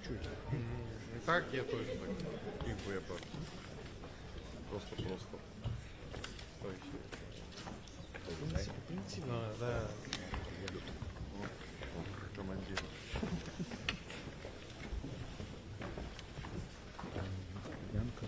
чуть-чуть. Так, я тоже так. Dziękuję bardzo. Просто. No, да. Командир. Янка.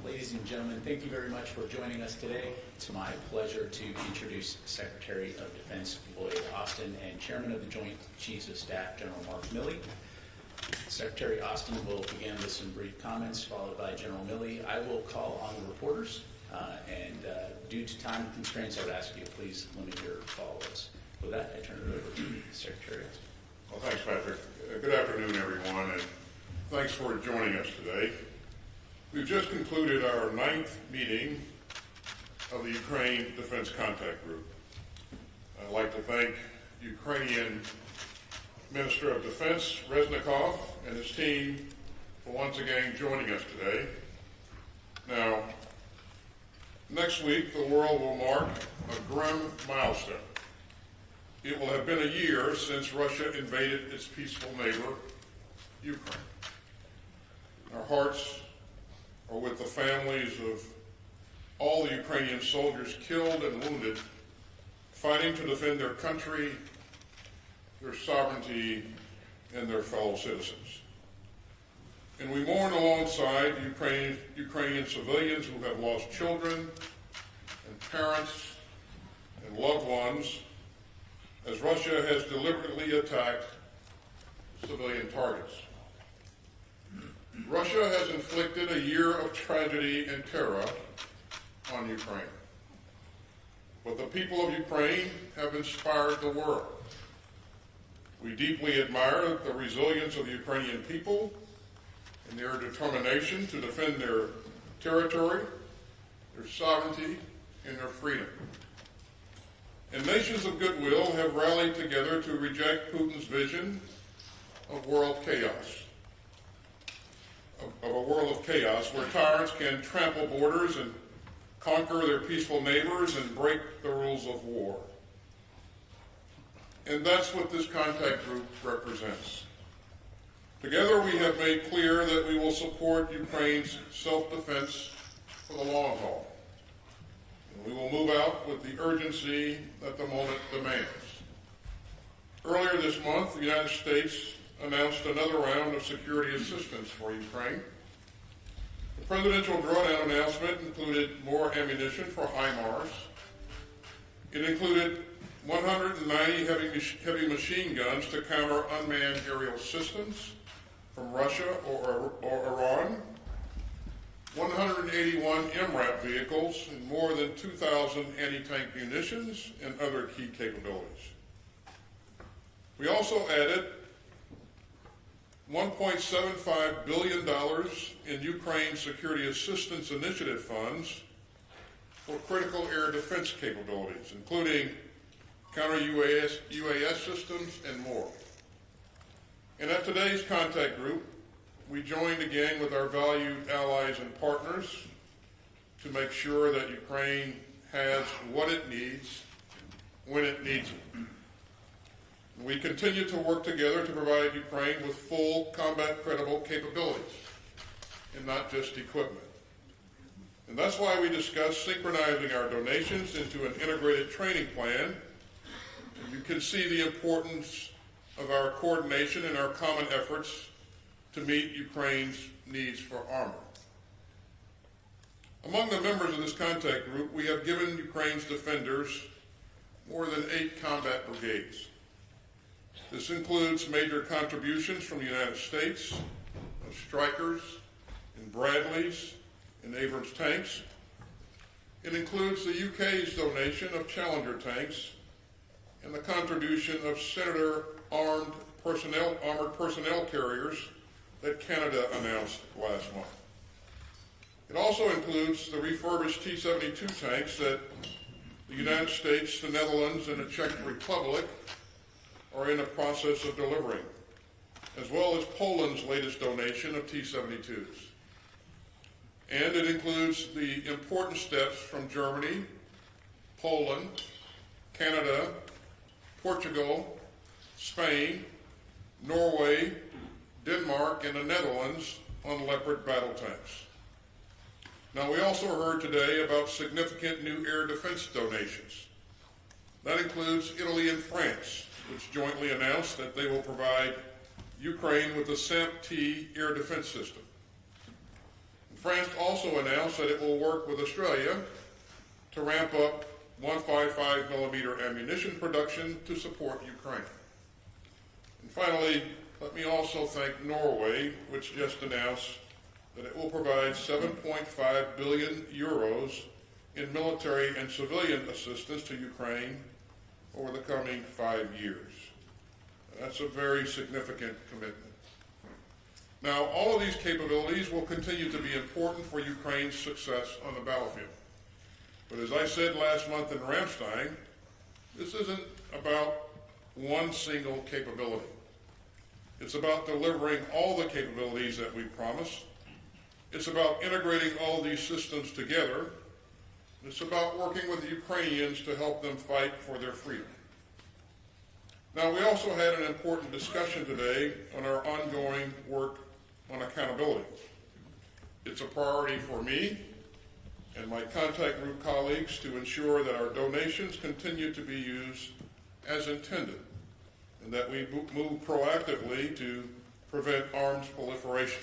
Ladies and gentlemen, thank you very much for joining us today. It's my pleasure to introduce Secretary of Defense Lloyd Austin and Chairman of the Joint Chiefs of Staff, General Mark Milley. Secretary Austin will begin with some brief comments, followed by General Milley. I will call on the reporters, and due to time constraints, I would ask you to please limit your follow-ups. With that, I turn it over to Secretary Austin. Well, thanks, Patrick. Good afternoon, everyone, and thanks for joining us today. We've just concluded our 9th meeting of the Ukraine Defense Contact Group. I'd like to thank Ukrainian Minister of Defense Reznikov and his team for once again joining us today. Now, next week the world will mark a grim milestone. It will have been a year since Russia invaded its peaceful neighbor, Ukraine. Our hearts are with the families of all the Ukrainian soldiers killed and wounded, fighting to defend their country, their sovereignty, and their fellow citizens. And we mourn alongside Ukrainian civilians who have lost children and parents and loved ones as Russia has deliberately attacked civilian targets. Russia has inflicted a year of tragedy and terror on Ukraine. But the people of Ukraine have inspired the world. We deeply admire the resilience of the Ukrainian people and their determination to defend their territory, their sovereignty, and their freedom. And nations of goodwill have rallied together to reject Putin's vision of world chaos. Of a world of chaos where tyrants can trample borders and conquer their peaceful neighbors and break the rules of war. And that's what this contact group represents. Together we have made clear that we will support Ukraine's self-defense for the long haul. And we will move out with the urgency that the moment demands. Earlier this month, the United States announced another round of security assistance for Ukraine. The presidential drawdown announcement included more ammunition for HIMARS. It included 190 heavy machine guns to counter unmanned aerial systems from Russia or Iran, 181 MRAP vehicles, and more than 2,000 anti-tank munitions and other key capabilities. We also added $1.75 billion in Ukraine Security Assistance Initiative funds for critical air defense capabilities, including counter-UAS systems and more. And at today's contact group, we joined again with our valued allies and partners to make sure that Ukraine has what it needs when it needs it. We continue to work together to provide Ukraine with full combat credible capabilities and not just equipment. And that's why we discussed synchronizing our donations into an integrated training plan. And you can see the importance of our coordination and our common efforts to meet Ukraine's needs for armor. Among the members of this contact group, we have given Ukraine's defenders more than 8 combat brigades. This includes major contributions from the United States of Strykers and Bradleys and Abrams tanks. It includes the UK's donation of Challenger tanks and the contribution of Senator armored personnel carriers that Canada announced last month. It also includes the refurbished T-72 tanks that the United States, the Netherlands, and the Czech Republic are in the process of delivering, as well as Poland's latest donation of T-72s. and it includes the important steps from Germany, Poland, Canada, Portugal, Spain, Norway, Denmark, and the Netherlands on Leopard battle tanks. Now, we also heard today about significant new air defense donations. That includes Italy and France, which jointly announced that they will provide Ukraine with the SAMP-T air defense system. France also announced that it will work with Australia to ramp up 155mm ammunition production to support Ukraine. And finally, let me also thank Norway, which just announced that it will provide 7.5 billion euros in military and civilian assistance to Ukraine over the coming 5 years. That's a very significant commitment. Now, all of these capabilities will continue to be important for Ukraine's success on the battlefield. But as I said last month in Ramstein, this isn't about one single capability. It's about delivering all the capabilities that we promise. It's about integrating all these systems together. It's about working with the Ukrainians to help them fight for their freedom. Now, we also had an important discussion today on our ongoing work on accountability. It's a priority for me and my contact group colleagues to ensure that our donations continue to be used as intended and that we move proactively to prevent arms proliferation.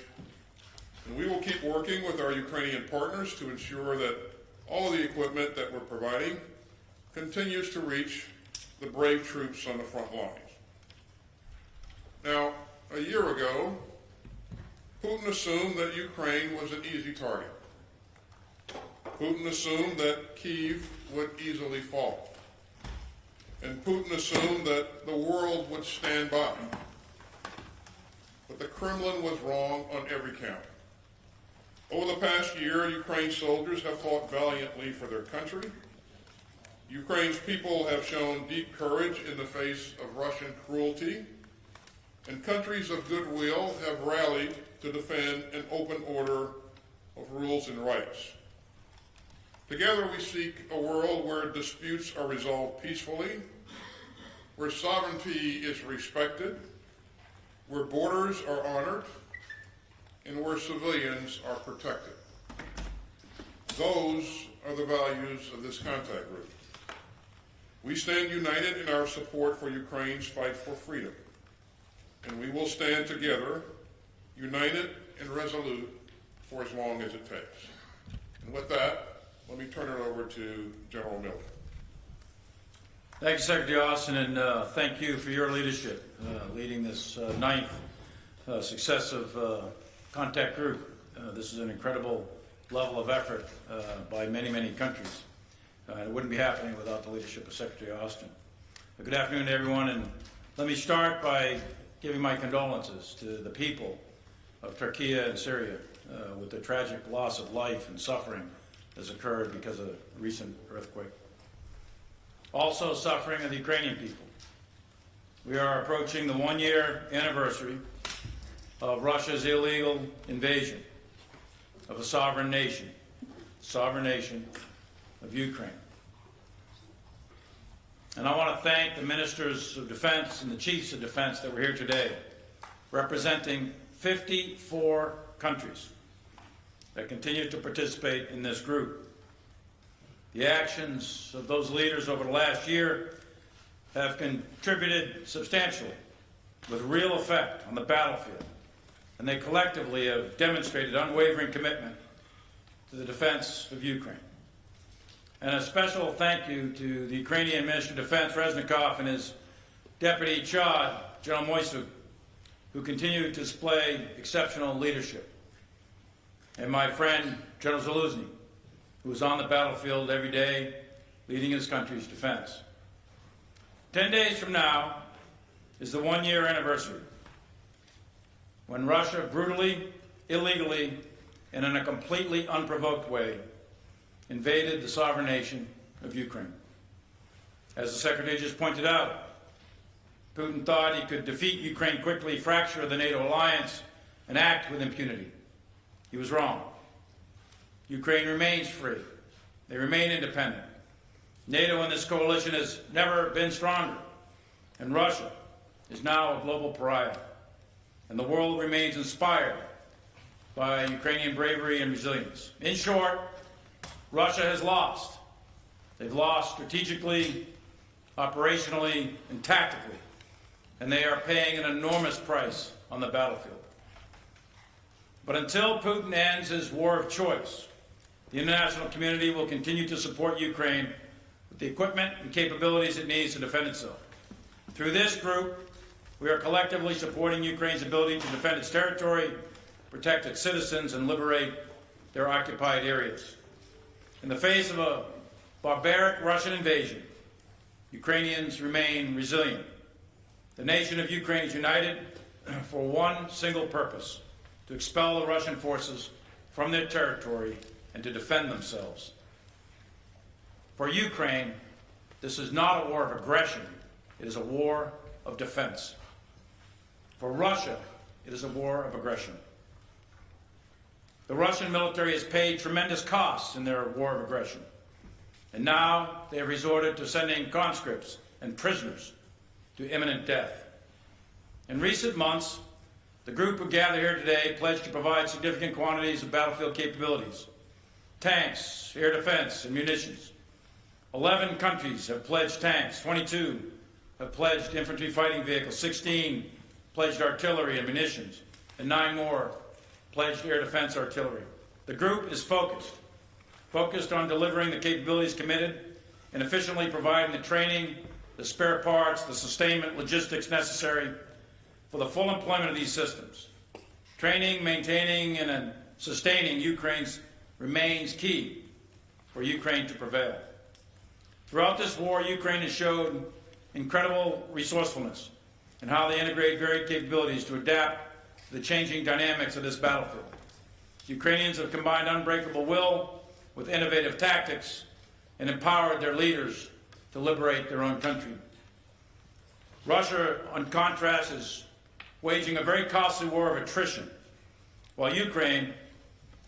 And we will keep working with our Ukrainian partners to ensure that all of the equipment that we're providing continues to reach the brave troops on the front lines. Now, a year ago, Putin assumed that Ukraine was an easy target. Putin assumed that Kyiv would easily fall. And Putin assumed that the world would stand by. But the Kremlin was wrong on every count. Over the past year, Ukraine's soldiers have fought valiantly for their country. Ukraine's people have shown deep courage in the face of Russian cruelty, and countries of goodwill have rallied to defend an open order of rules and rights. Together we seek a world where disputes are resolved peacefully, where sovereignty is respected, where borders are honored, and where civilians are protected. Those are the values of this contact group. We stand united in our support for Ukraine's fight for freedom, and we will stand together, united and resolute, for as long as it takes. And with that, let me turn it over to General Milley. Thank you, Secretary Austin, and thank you for your leadership, leading this ninth successive contact group. This is an incredible level of effort by many, many countries. It wouldn't be happening without the leadership of Secretary Austin. Good afternoon to everyone, and let me start by giving my condolences to the people of Turkey and Syria with the tragic loss of life and suffering that's occurred because of the recent earthquake. Also suffering are the Ukrainian people. We are approaching the one-year anniversary of Russia's illegal invasion of a sovereign nation of Ukraine. And I want to thank the ministers of defense and the chiefs of defense that were here today, representing 54 countries that continue to participate in this group. The actions of those leaders over the last year have contributed substantially with real effect on the battlefield, and they collectively have demonstrated unwavering commitment to the defense of Ukraine. And a special thank you to the Ukrainian Minister of Defense, Reznikov, and his Deputy Chad, General Moisuk, who continue to display exceptional leadership. And my friend, General Zaluzny, who is on the battlefield every day, leading his country's defense. 10 days from now is the one-year anniversary when Russia brutally, illegally, and in a completely unprovoked way invaded the sovereign nation of Ukraine. As the Secretary just pointed out, Putin thought he could defeat Ukraine quickly, fracture the NATO alliance, and act with impunity. He was wrong. Ukraine remains free. They remain independent. NATO and this coalition has never been stronger, and Russia is now a global pariah. And the world remains inspired by Ukrainian bravery and resilience. In short, Russia has lost. They've lost strategically, operationally, and tactically, and they are paying an enormous price on the battlefield. But until Putin ends his war of choice, the international community will continue to support Ukraine with the equipment and capabilities it needs to defend itself. Through this group, we are collectively supporting Ukraine's ability to defend its territory, protect its citizens, and liberate their occupied areas. In the face of a barbaric Russian invasion, Ukrainians remain resilient. The nation of Ukraine is united for one single purpose: to expel the Russian forces from their territory and to defend themselves. For Ukraine, this is not a war of aggression, it is a war of defense. For Russia, it is a war of aggression. The Russian military has paid tremendous costs in their war of aggression, and now they have resorted to sending conscripts and prisoners to imminent death. In recent months, the group who gather here today pledged to provide significant quantities of battlefield capabilities: tanks, air defense, and munitions. 11 countries have pledged tanks, 22 have pledged infantry fighting vehicles, 16 pledged artillery and munitions, and 9 more pledged air defense artillery. The group is focused on delivering the capabilities committed and efficiently providing the training, the spare parts, the sustainment, logistics necessary for the full employment of these systems. Training, maintaining, and sustaining Ukraine's remains key for Ukraine to prevail. Throughout this war, Ukraine has showed incredible resourcefulness in how they integrate varied capabilities to adapt to the changing dynamics of this battlefield. Ukrainians have combined unbreakable will with innovative tactics and empowered their leaders to liberate their own country. Russia, on contrast, is waging a very costly war of attrition, while Ukraine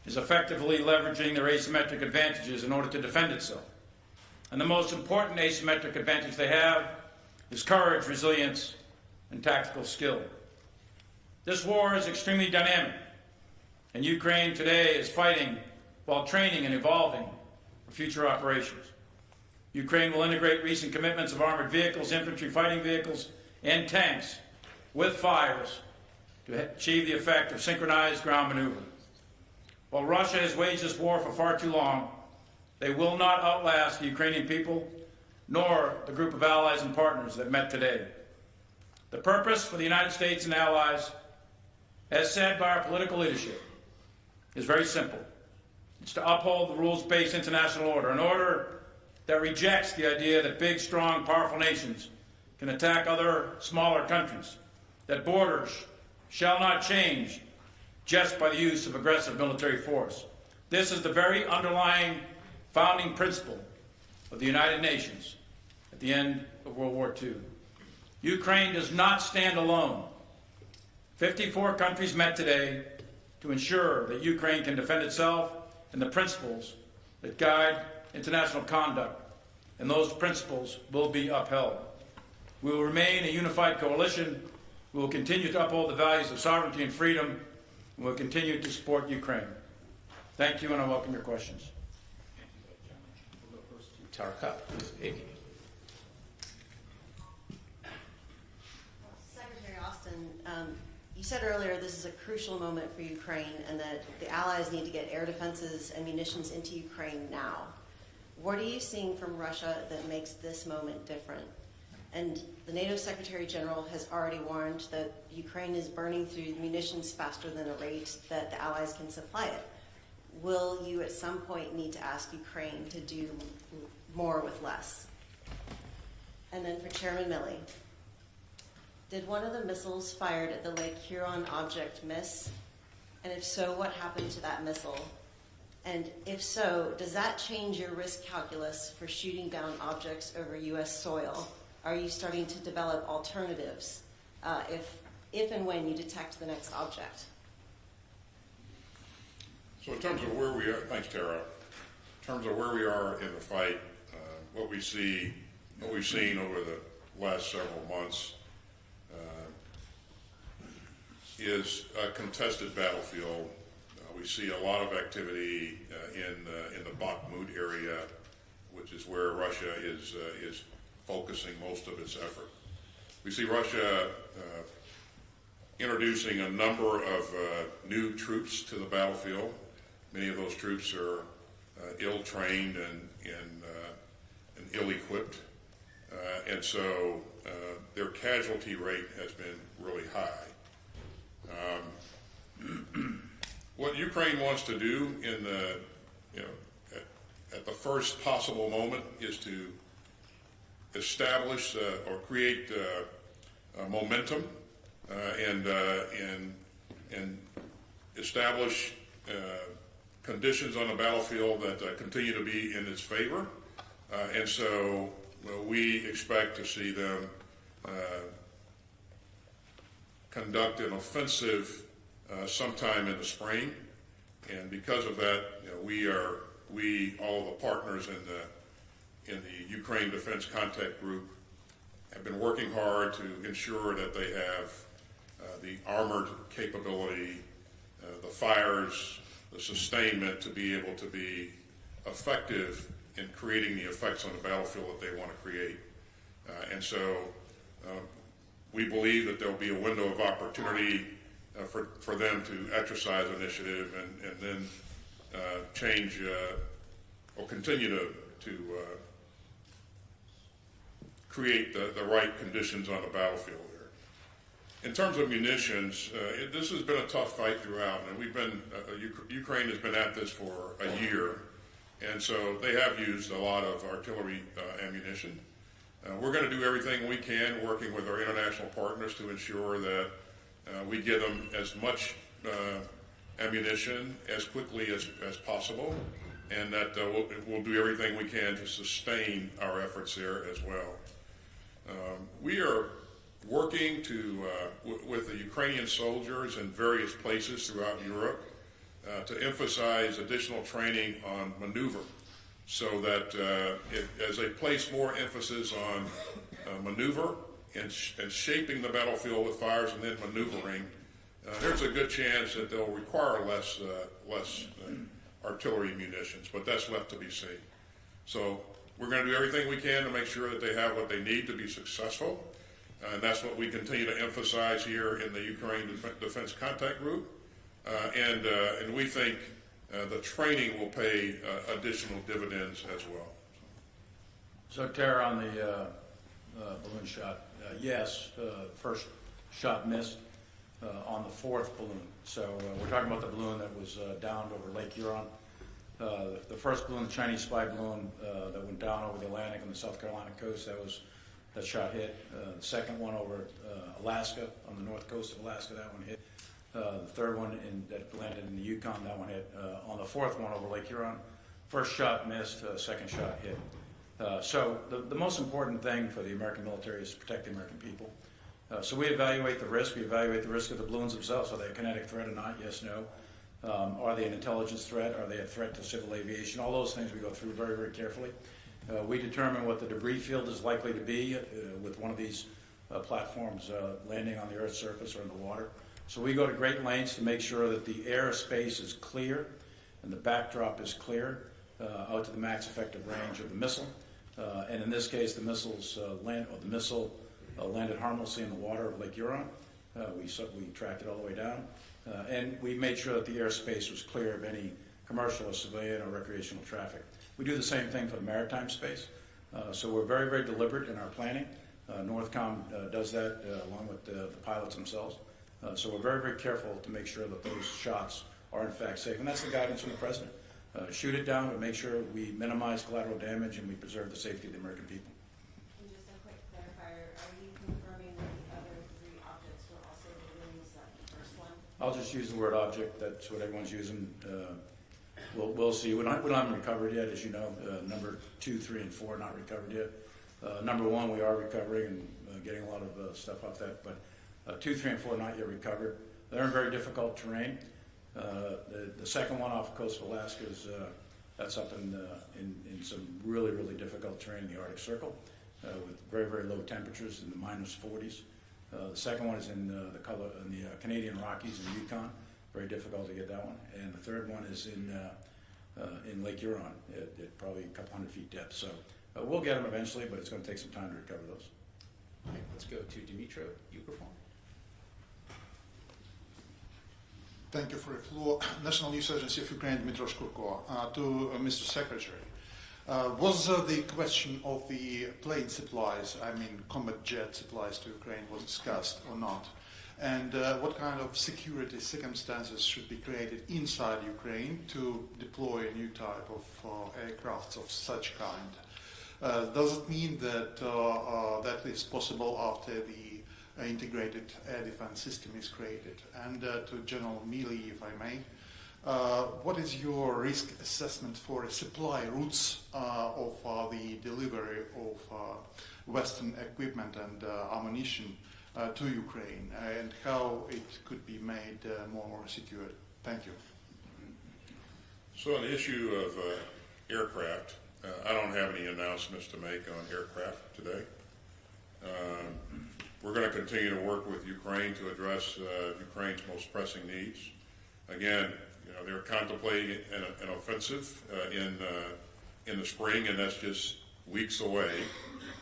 is effectively leveraging their asymmetric advantages in order to defend itself. And the most important asymmetric advantage they have is courage, resilience, and tactical skill. This war is extremely dynamic, and Ukraine today is fighting while training and evolving for future operations. Ukraine will integrate recent commitments of armored vehicles, infantry fighting vehicles, and tanks with fires to achieve the effect of synchronized ground maneuver. While Russia has waged this war for far too long, they will not outlast the Ukrainian people, nor the group of allies and partners that met today. The purpose for the United States and allies, as said by our political leadership, is very simple. It's to uphold the rules-based international order, an order that rejects the idea that big, strong, powerful nations can attack other smaller countries, that borders shall not change just by the use of aggressive military force. This is the very underlying founding principle of the United Nations at the end of World War II. Ukraine does not stand alone. 54 countries met today to ensure that Ukraine can defend itself and the principles that guide international conduct, and those principles will be upheld. We will remain a unified coalition. We will continue to uphold the values of sovereignty and freedom, and we will continue to support Ukraine. Thank you, and I welcome your questions. We'll go first to Tara Cupp, AP. Secretary Austin, you said earlier this is a crucial moment for Ukraine and that the allies need to get air defenses and munitions into Ukraine now. What are you seeing from Russia that makes this moment different? And the NATO Secretary General has already warned that Ukraine is burning through munitions faster than a rate that the allies can supply it. Will you at some point need to ask Ukraine to do more with less? And then for Chairman Milley, did one of the missiles fired at the Lake Huron object miss? And if so, what happened to that missile? And if so, does that change your risk calculus for shooting down objects over U.S. soil? Are you starting to develop alternatives if and when you detect the next object? So in terms of where we are, thanks Tara, in terms of where we are in the fight, what we've seen over the last several months is a contested battlefield. We see a lot of activity in the Bakhmut area, which is where Russia is focusing most of its effort. We see Russia introducing a number of new troops to the battlefield. Many of those troops are ill-trained and ill-equipped, and so their casualty rate has been really high. What Ukraine wants to do in the, at the first possible moment is to establish or create momentum and establish conditions on the battlefield that continue to be in its favor. And so we expect to see them conduct an offensive sometime in the spring. And because of that, all of the partners in the Ukraine Defense Contact Group have been working hard to ensure that they have the armored capability, the fires, the sustainment to be able to be effective in creating the effects on the battlefield that they want to create. And so we believe that there will be a window of opportunity for them to exercise initiative and then change or continue to create the right conditions on the battlefield there. In terms of munitions, this has been a tough fight throughout, and Ukraine has been at this for a year, and so they have used a lot of artillery ammunition. We're going to do everything we can, working with our international partners, to ensure that we get them as much ammunition as quickly as possible, and that we'll do everything we can to sustain our efforts there as well. We are working with the Ukrainian soldiers in various places throughout Europe to emphasize additional training on maneuver, so that as they place more emphasis on maneuver and shaping the battlefield with fires and then maneuvering, there's a good chance that they'll require less artillery munitions, but that's left to be seen. So we're going to do everything we can to make sure that they have what they need to be successful, and that's what we continue to emphasize here in the Ukraine Defense Contact Group, and we think the training will pay additional dividends as well. So Tara, on the balloon shot, yes, first shot missed on the fourth balloon. So we're talking about the balloon that was downed over Lake Huron. The first balloon, the Chinese spy balloon that went down over the Atlantic and the South Carolina coast, that shot hit. The second one over Alaska, on the north coast of Alaska, that one hit. The third one that landed in the Yukon, that one hit. On the fourth one over Lake Huron, first shot missed, second shot hit. So the most important thing for the American military is to protect the American people. So we evaluate the risk. We evaluate the risk of the balloons themselves. Are they a kinetic threat or not? Yes, no. Are they an intelligence threat? Are they a threat to civil aviation? All those things we go through very, very carefully. We determine what the debris field is likely to be with one of these platforms landing on the Earth's surface or in the water. So we go to great lengths to make sure that the airspace is clear and the backdrop is clear out to the max effective range of the missile. And in this case, the missile landed harmlessly in the water of Lake Huron. We tracked it all the way down. And we made sure that the airspace was clear of any commercial or civilian or recreational traffic. We do the same thing for the maritime space. So we're very, very deliberate in our planning. NORTHCOM does that along with the pilots themselves. So we're very, very careful to make sure that those shots are in fact safe. And that's the guidance from the President. Shoot it down, but make sure we minimize collateral damage and we preserve the safety of the American people. And just a quick clarifier, are you confirming that the other three objects were also balloons, the first one? I'll just use the word object. That's what everyone's using. We'll see. We don't have them recovered yet, as you know. Number 2, 3, and 4 not recovered yet. Number 1 we are recovering and getting a lot of stuff off that. But 2, 3, and 4 not yet recovered. They're in very difficult terrain. The second one off the coast of Alaska is that's up in some really, really difficult terrain in the Arctic Circle with very, very low temperatures in the -40s. The second one is in the Canadian Rockies in Yukon. Very difficult to get that one. And the third one is in Lake Huron at probably a couple hundred feet depth. So we'll get them eventually, but it's going to take some time to recover those. All right, let's go to Dimitro Ukrform. Thank you for the floor. National News Agency of Ukraine, Dmytro Shkurko. To Mr. Secretary, was the question of the plane supplies, I mean combat jet supplies to Ukraine, was discussed or not? And what kind of security circumstances should be created inside Ukraine to deploy a new type of aircrafts of such kind? Does it mean that that is possible after the integrated air defense system is created? And to General Milley, if I may, what is your risk assessment for supply routes of the delivery of Western equipment and ammunition to Ukraine, and how it could be made more secure? Thank you. So on the issue of aircraft, I don't have any announcements to make on aircraft today. We're going to continue to work with Ukraine to address Ukraine's most pressing needs. Again, they're contemplating an offensive in the spring, and that's just weeks away.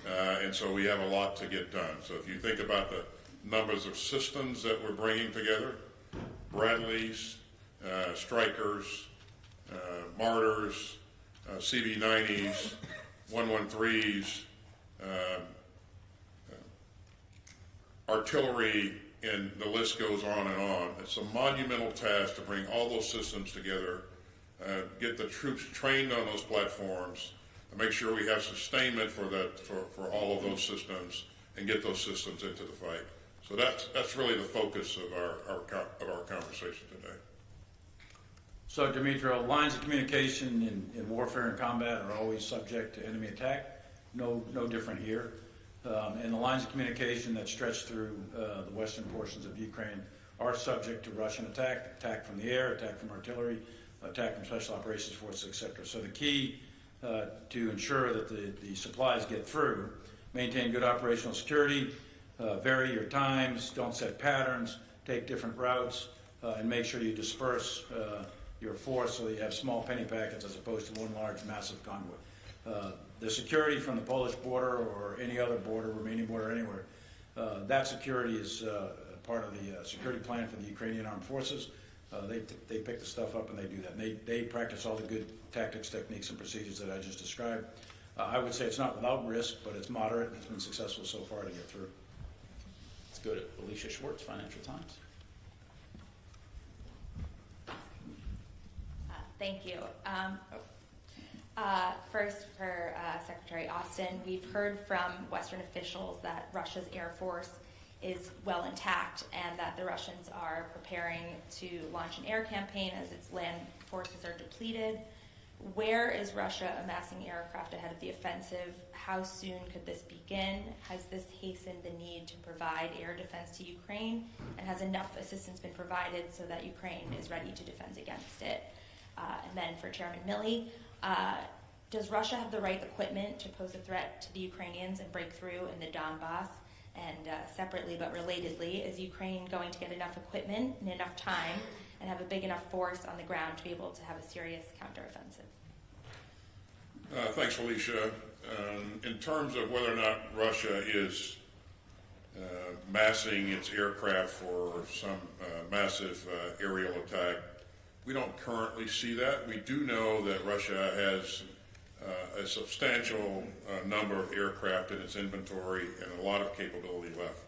And so we have a lot to get done. So if you think about the numbers of systems that we're bringing together, Bradleys, Strikers, Martyrs, CB-90s, 113s, artillery, and the list goes on and on. It's a monumental task to bring all those systems together, get the troops trained on those platforms, and make sure we have sustainment for all of those systems, and get those systems into the fight. So that's really the focus of our conversation today. So, Dmytro, lines of communication in warfare and combat are always subject to enemy attack. No different here. And the lines of communication that stretch through the western portions of Ukraine are subject to Russian attack from the air, attack from artillery, attack from special operations forces, etc. So the key to ensure that the supplies get through, maintain good operational security, vary your times, don't set patterns, take different routes, and make sure you disperse your force so that you have small penny packets as opposed to one large massive convoy. The security from the Polish border or any other border, Romanian border, anywhere, that security is part of the security plan for the Ukrainian armed forces. They pick the stuff up and they do that. And they practice all the good tactics, techniques, and procedures that I just described. I would say it's not without risk, but it's moderate and it's been successful so far to get through. Let's go to Alicia Schwartz, Financial Times. Thank you. First, for Secretary Austin, we've heard from Western officials that Russia's Air Force is well intact and that the Russians are preparing to launch an air campaign as its land forces are depleted. Where is Russia amassing aircraft ahead of the offensive? How soon could this begin? Has this hastened the need to provide air defense to Ukraine? And has enough assistance been provided so that Ukraine is ready to defend against it? And then for Chairman Milley, does Russia have the right equipment to pose a threat to the Ukrainians and break through in the Donbass? And separately but relatedly, is Ukraine going to get enough equipment in enough time and have a big enough force on the ground to be able to have a serious counteroffensive? Thanks, Alicia. In terms of whether or not Russia is massing its aircraft for some massive aerial attack, we don't currently see that. We do know that Russia has a substantial number of aircraft in its inventory and a lot of capability left.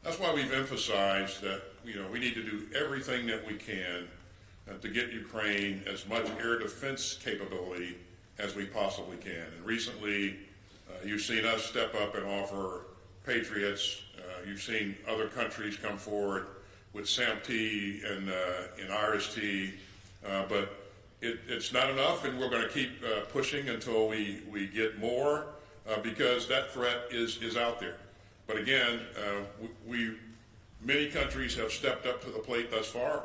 That's why we've emphasized that we need to do everything that we can to get Ukraine as much air defense capability as we possibly can. And recently, you've seen us step up and offer Patriots. You've seen other countries come forward with SAM-T and IRIS-T, but it's not enough, and we're going to keep pushing until we get more because that threat is out there. But again, many countries have stepped up to the plate thus far.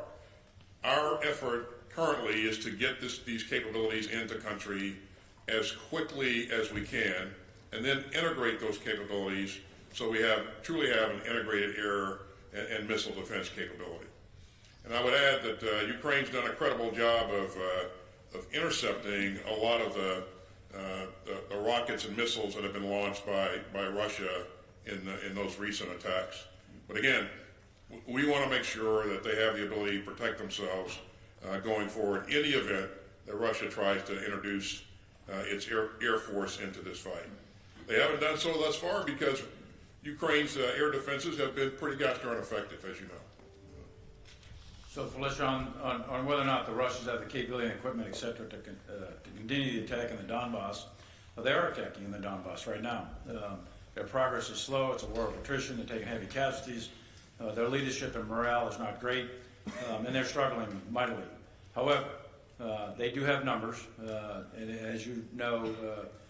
our effort currently is to get these capabilities into country as quickly as we can, and then integrate those capabilities so we truly have an integrated air and missile defense capability. And I would add that Ukraine's done a credible job of intercepting a lot of the rockets and missiles that have been launched by Russia in those recent attacks. But again, we want to make sure that they have the ability to protect themselves going forward in the event that Russia tries to introduce its air force into this fight. They haven't done so thus far because Ukraine's air defenses have been pretty gosh darn effective, as you know. So, Felicia, on whether or not the Russians have the capability and equipment, et cetera, to continue the attack in the Donbass, well, they are attacking in the Donbass right now. Their progress is slow. It's a war of attrition. They're taking heavy casualties. Their leadership and morale is not great, and they're struggling mightily. However, they do have numbers, and as you know,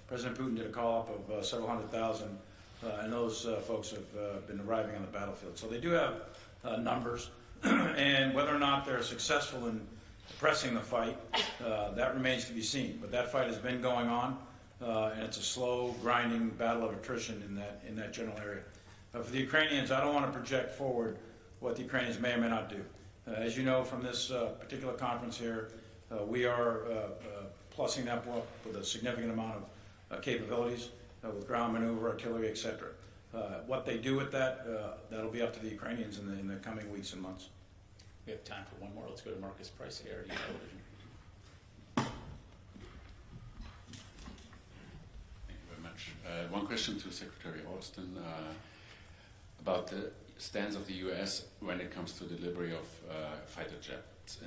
President Putin did a call-up of several 100,000, and those folks have been arriving on the battlefield. So they do have numbers, and whether or not they're successful in pressing the fight, that remains to be seen. But that fight has been going on, and it's a slow, grinding battle of attrition in that general area. For the Ukrainians, I don't want to project forward what the Ukrainians may or may not do. As you know from this particular conference here, we are plussing them up with a significant amount of capabilities with ground maneuver, artillery, et cetera. What they do with that, that'll be up to the Ukrainians in the coming weeks and months. We have time for one more. Let's go to Marcus Price, ARD Television. Thank you very much. One question to Secretary Austin about the stance of the U.S. when it comes to delivery of fighter jets.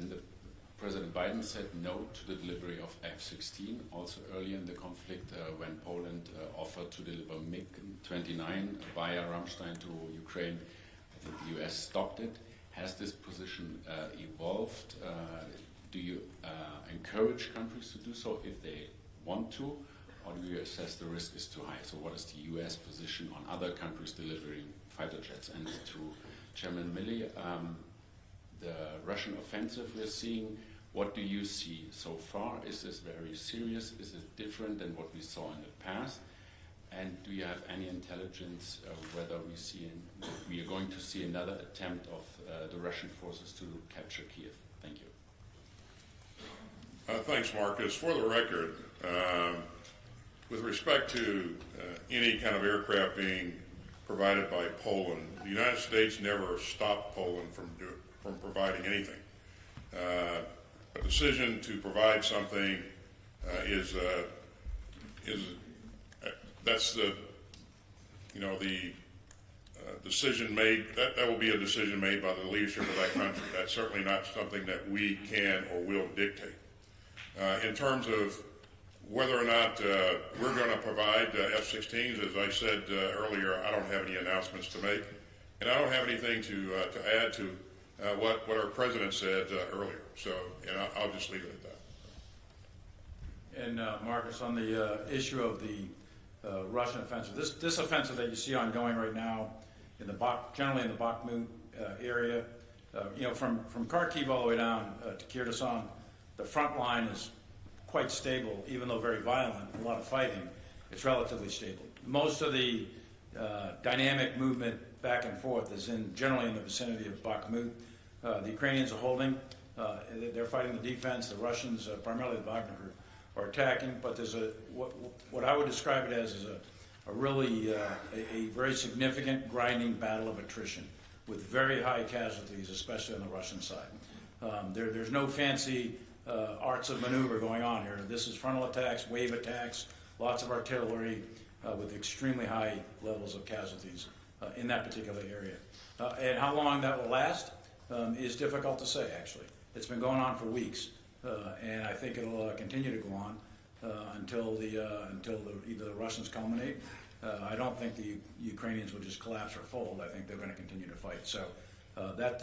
President Biden said no to the delivery of F-16, also earlier in the conflict when Poland offered to deliver MiG-29 via Ramstein to Ukraine. I think the U.S. stopped it. Has this position evolved? Do you encourage countries to do so if they want to, or do you assess the risk is too high? So what is the U.S. position on other countries delivering fighter jets? And to Chairman Milley, the Russian offensive we're seeing, what do you see so far? Is this very serious? Is it different than what we saw in the past? And do you have any intelligence whether we are going to see another attempt of the Russian forces to capture Kiev? Thank you. Thanks, Marcus. For the record, with respect to any kind of aircraft being provided by Poland, the United States never stopped Poland from providing anything. A decision to provide something that's the decision made. That will be a decision made by the leadership of that country. That's certainly not something that we can or will dictate. In terms of whether or not we're going to provide F-16s, as I said earlier, I don't have any announcements to make, and I don't have anything to add to what our president said earlier. So, and I'll just leave it at that. And Marcus, on the issue of the Russian offensive, this offensive that you see ongoing right now, generally in the Bakhmut area, from Kharkiv all the way down to Kyrgyzstan, the front line is quite stable, even though very violent, a lot of fighting. It's relatively stable. Most of the dynamic movement back and forth is generally in the vicinity of Bakhmut. The Ukrainians are holding. They're fighting the defense. The Russians, primarily the Wagner group, are attacking. But there's what I would describe it as is a really a very significant grinding battle of attrition with very high casualties, especially on the Russian side. There's no fancy arts of maneuver going on here. This is frontal attacks, wave attacks, lots of artillery with extremely high levels of casualties in that particular area. And how long that will last is difficult to say, actually. It's been going on for weeks, and I think it'll continue to go on until either the Russians culminate. I don't think the Ukrainians will just collapse or fold. I think they're going to continue to fight. So that